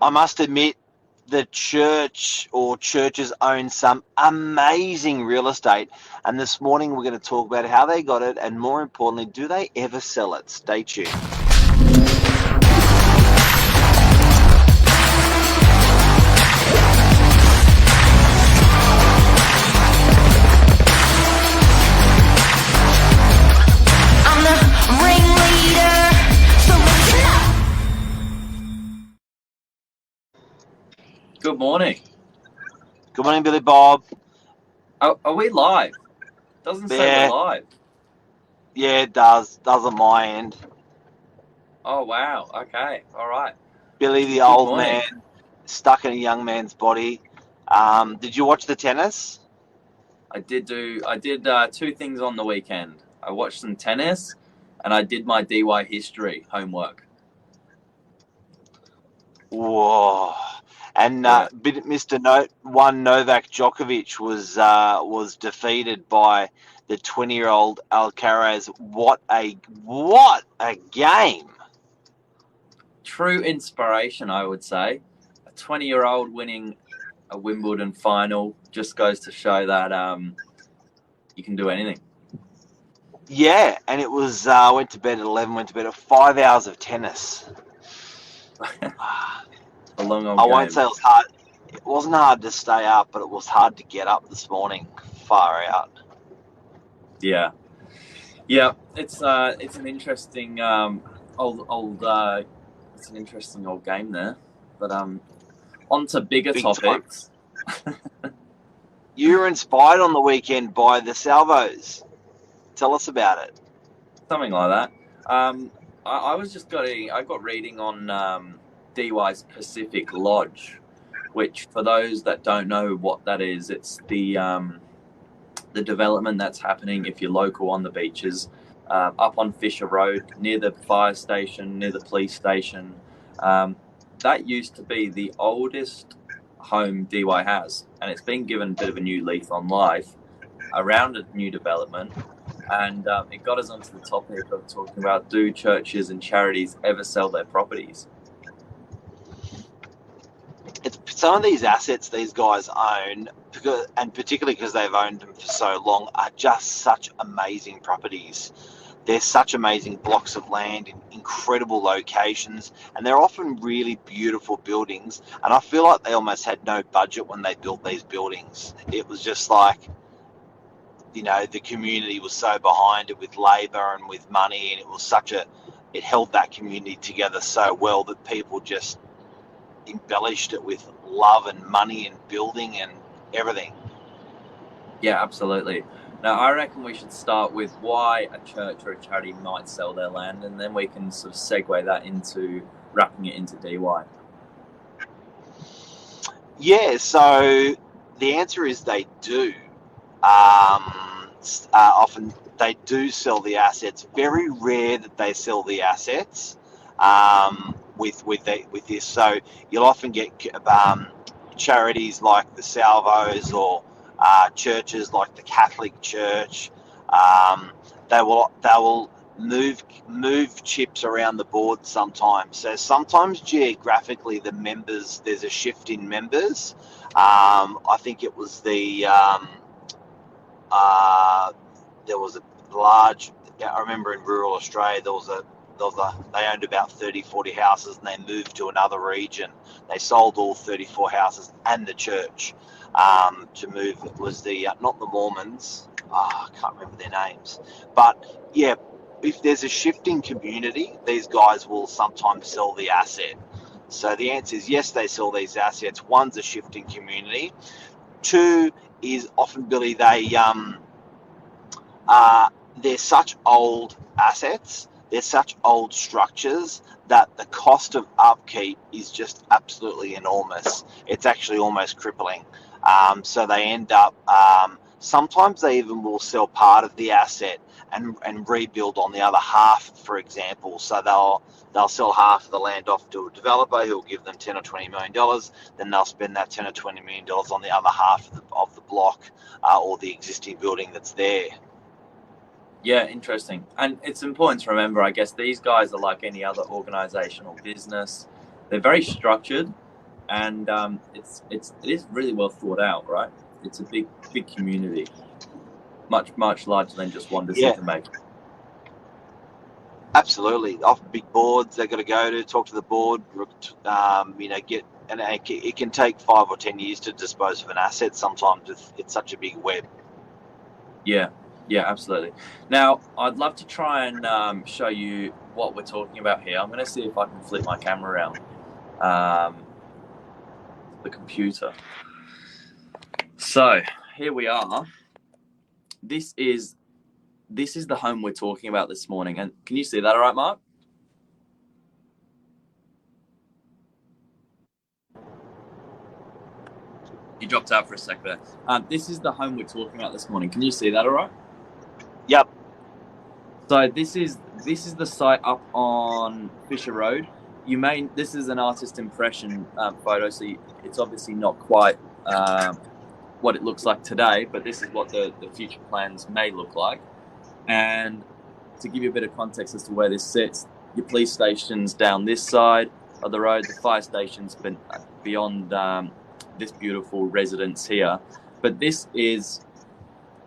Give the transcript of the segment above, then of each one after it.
I must admit, the church or churches own some amazing real estate. And this morning we're going to talk about how they got it, and more importantly, do they ever sell it? Stay tuned. I'm the ringleader, so listen up. Good morning. Good morning, Billy Bob. Are we live? Doesn't say Yeah. we're live. Yeah, it does. Does on my end. Oh, wow. Okay. All right. Billy, the Good old morning. man, stuck in a young man's body. Did you watch the tennis? I did two things on the weekend. I watched some tennis and I did my DY history homework. Whoa. And Yeah. Mr. Novak Djokovic was defeated by the 20-year-old Alcaraz. What a game! True inspiration, I would say. A 20-year-old winning a Wimbledon final just goes to show that you can do anything. Yeah, and it was went to bed at 11. Went to bed at 5 hours of tennis. A long old I game. won't say it was hard. It wasn't hard to stay up, but it was hard to get up this morning. Far out. Yeah. It's an interesting it's an interesting old game there. But on to bigger Big topics. You were inspired on the weekend by the salvos. Tell us about it. Something like that. I got reading on DY's Pacific Lodge, which for those that don't know what that is, it's the development that's happening if you're local on the beaches, up on Fisher Road, near the fire station, near the police station. That used to be the oldest home DY has, and it's been given a bit of a new leaf on life around a new development. And it got us onto the topic of talking about, do churches and charities ever sell their properties? It's some of these assets these guys own, and particularly because they've owned them for so long, are just such amazing properties. They're such amazing blocks of land in incredible locations, and they're often really beautiful buildings. And I feel like they almost had no budget when they built these buildings. It was just like, the community was so behind it with labour and with money, and it held that community together so well that people just embellished it with love and money and building and everything. Yeah, absolutely. Now, I reckon we should start with why a church or a charity might sell their land, and then we can sort of segue that into wrapping it into DY. Yeah, so the answer is they do. Often they do sell the assets. Very rare that they sell the assets with this. So you'll often get charities like the Salvos or churches like the Catholic Church. They will move chips around the board sometimes. So sometimes geographically there's a shift in members. I think it was there was a large, I remember in rural Australia, they owned about 30, 40 houses, and they moved to another region. They sold all 34 houses and the church to move. It was not the Mormons, I can't remember their names. But yeah, if there's a shifting community, these guys will sometimes sell the asset. So the answer is yes, they sell these assets. One's a shifting community. Two is often, Billy, they're such old assets, they're such old structures that the cost of upkeep is just absolutely enormous. It's actually almost crippling. So they end up, sometimes they even will sell part of the asset and rebuild on the other half, for example. So they'll sell half of the land off to a developer who'll give them $10 or $20 million. Then they'll spend that $10 or $20 million on the other half of the block or the existing building that's there. Yeah, interesting. And it's important to remember, I guess, these guys are like any other organization or business. They're very structured. and it is really well thought out, right? It's a big community, much larger than just one Yeah, decision maker. absolutely. Off big boards, they've got to go to talk to the board. Get and it can take 5 or 10 years to dispose of an asset. Sometimes it's such a big web. Yeah, absolutely. Now, I'd love to try and show you what we're talking about here. I'm going to see if I can flip my camera around the computer. So here we are. This is the home we're talking about this morning. And can you see that all right, Mark? You dropped out for a sec there. This is the home we're talking about this morning. Can you see that all right? Yep. So this is the site up on Fisher Road. This is an artist impression photo, so it's obviously not quite what it looks like today, but this is what the future plans may look like. And to give you a bit of context as to where this sits, your police station's down this side of the road, the fire station's been beyond this beautiful residence here. But this is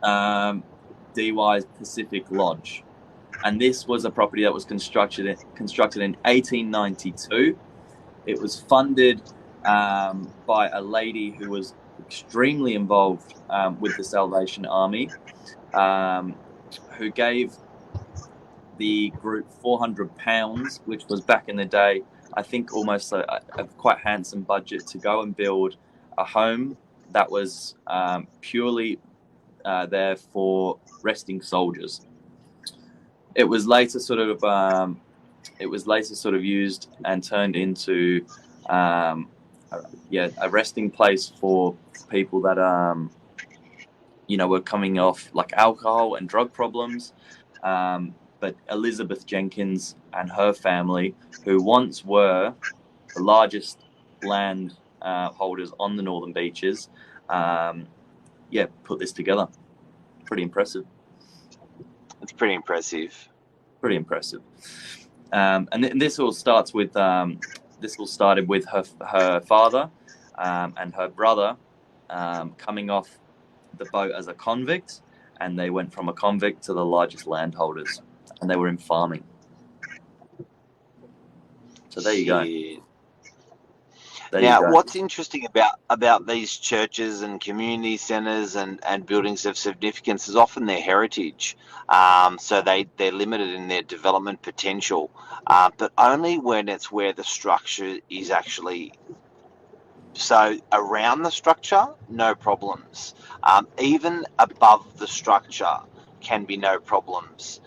DY's Pacific Lodge. And this was a property that was constructed in 1892. It was funded by a lady who was extremely involved with the Salvation Army, who gave the group £400, which was back in the day, I think, almost a quite handsome budget to go and build a home that was purely there for resting soldiers. It was later sort of used and turned into a resting place for people that were coming off like alcohol and drug problems. But Elizabeth Jenkins and her family, who once were the largest land holders on the northern beaches, put this together. Pretty impressive. It's pretty impressive. Pretty impressive. And this all started with her father and her brother coming off the boat as a convict, and they went from a convict to the largest landholders, and they were in farming. So there you go. Now, what's interesting about these churches and community centres and buildings of significance is often their heritage. So they're limited in their development potential, but only when it's where the structure is actually. So around the structure, no problems. Even above the structure can be no problems.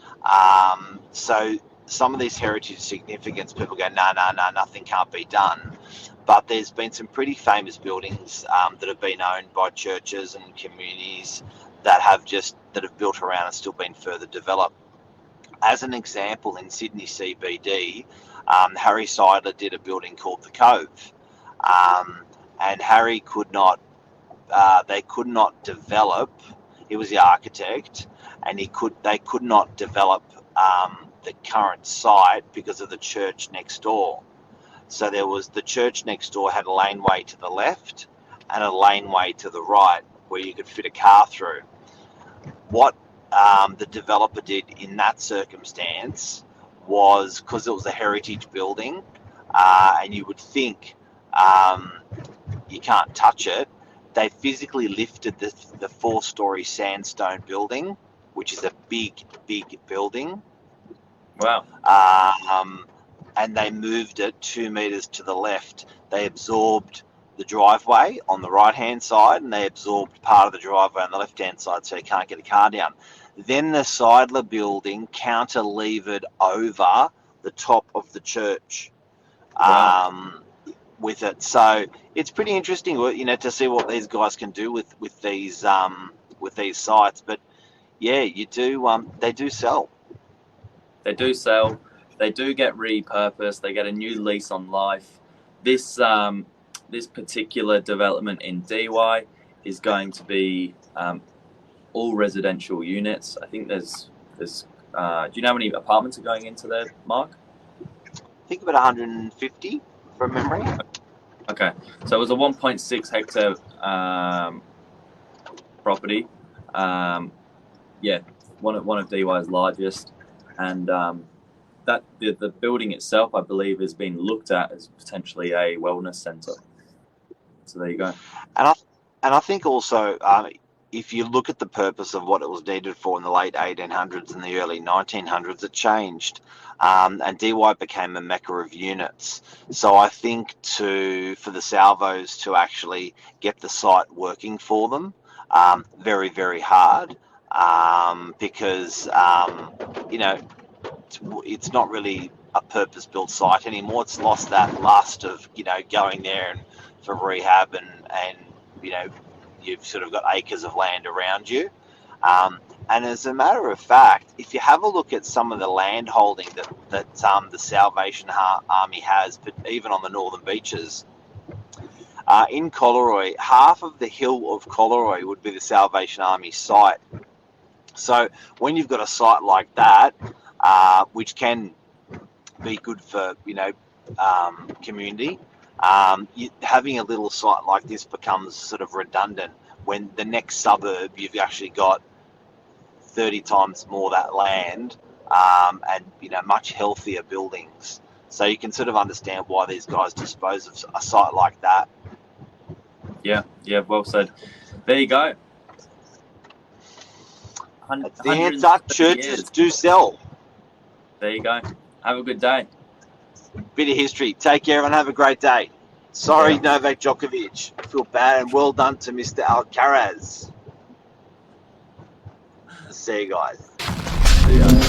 So some of these heritage significance, people go, no, nothing can't be done. But there's been some pretty famous buildings that have been owned by churches and communities that have built around and still been further developed. As an example, in Sydney CBD, Harry Seidler did a building called the Cove, and Harry could not develop. He was the architect, and they could not develop the current site because of the church next door. So the church next door had a laneway to the left and a laneway to the right where you could fit a car through. What the developer did in that circumstance was, because it was a heritage building, and you would think you can't touch it, they physically lifted the 4-story sandstone building, which is a big building. Wow. And they moved it 2 meters to the left. They absorbed the driveway on the right-hand side, and they absorbed part of the driveway on the left-hand side, so you can't get a car down. Then the Seidler building cantilevered over the top of the church. Wow. With it. So it's pretty interesting, to see what these guys can do with these sites. But yeah, you do. They do sell. They do sell. They do get repurposed. They get a new lease on life. This particular development in DY is going to be all residential units. I think there's. Do you know how many apartments are going into there, Mark? I think about 150 from memory. Okay, so it was a 1.6 hectare property. Yeah, one of DY's largest, and that the building itself, I believe, is being looked at as potentially a wellness centre. So there you go. And I think also, if you look at the purpose of what it was needed for in the late 1800s and the early 1900s, it changed, and DY became a mecca of units. So I think for the Salvos to actually get the site working for them, very, very hard, because you know, it's not really a purpose-built site anymore. It's lost that lust of, going there and for rehab, and you've sort of got acres of land around you. And as a matter of fact, if you have a look at some of the land holding that the Salvation Army has, but even on the northern beaches, in Coleroy, half of the hill of Coleroy would be the Salvation Army site. So when you've got a site like that, which can be good for community, having a little site like this becomes sort of redundant when the next suburb you've actually got 30 times more that land, and much healthier buildings. So you can sort of understand why these guys dispose of a site like that. Yeah, well said. There you go. That's the answer. Churches do sell. There you go. Have a good day. Bit of history. Take care and have a great day. Sorry, Novak Djokovic. I feel bad, and well done to Mr. Alcaraz. See you guys. See ya.